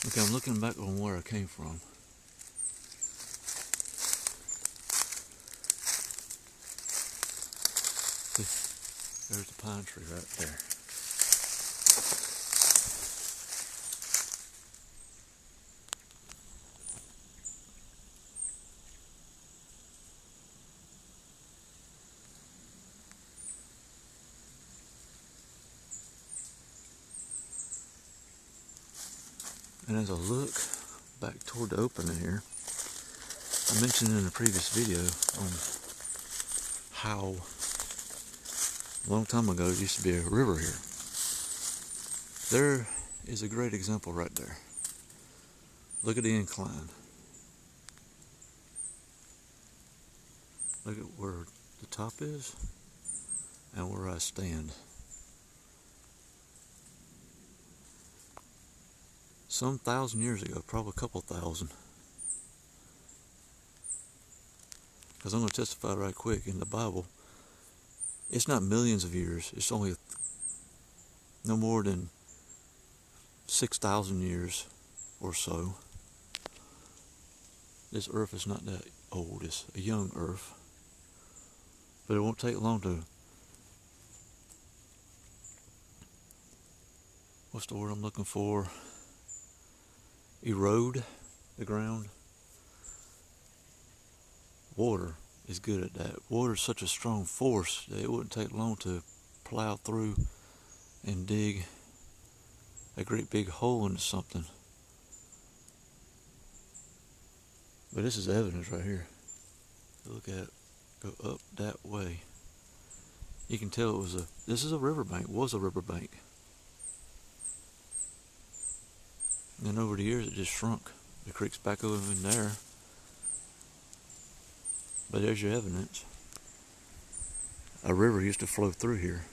Okay, I'm looking back on where I came from. See, there's the pine tree right there. And as I look back toward the opening here, I mentioned in a previous video on how a long time ago there used to be a river here. There is a great example right there. Look at the incline. Look at where the top is and where I stand. Some 1,000 years ago, probably a couple thousand. Because I'm going to testify right quick in the Bible. It's not millions of years. It's only no more than 6,000 years or so. This earth is not that old. It's a young earth. But it won't take long to, what's the word I'm looking for? Erode the ground. Water is good at that. Water is such a strong force that it wouldn't take long to plow through and dig a great big hole into something. But this is evidence right here. Look at it. Go up that way. You can tell this is a riverbank, was a riverbank. And then over the years it just shrunk. The creek's back over in there. But there's your evidence. A river used to flow through here.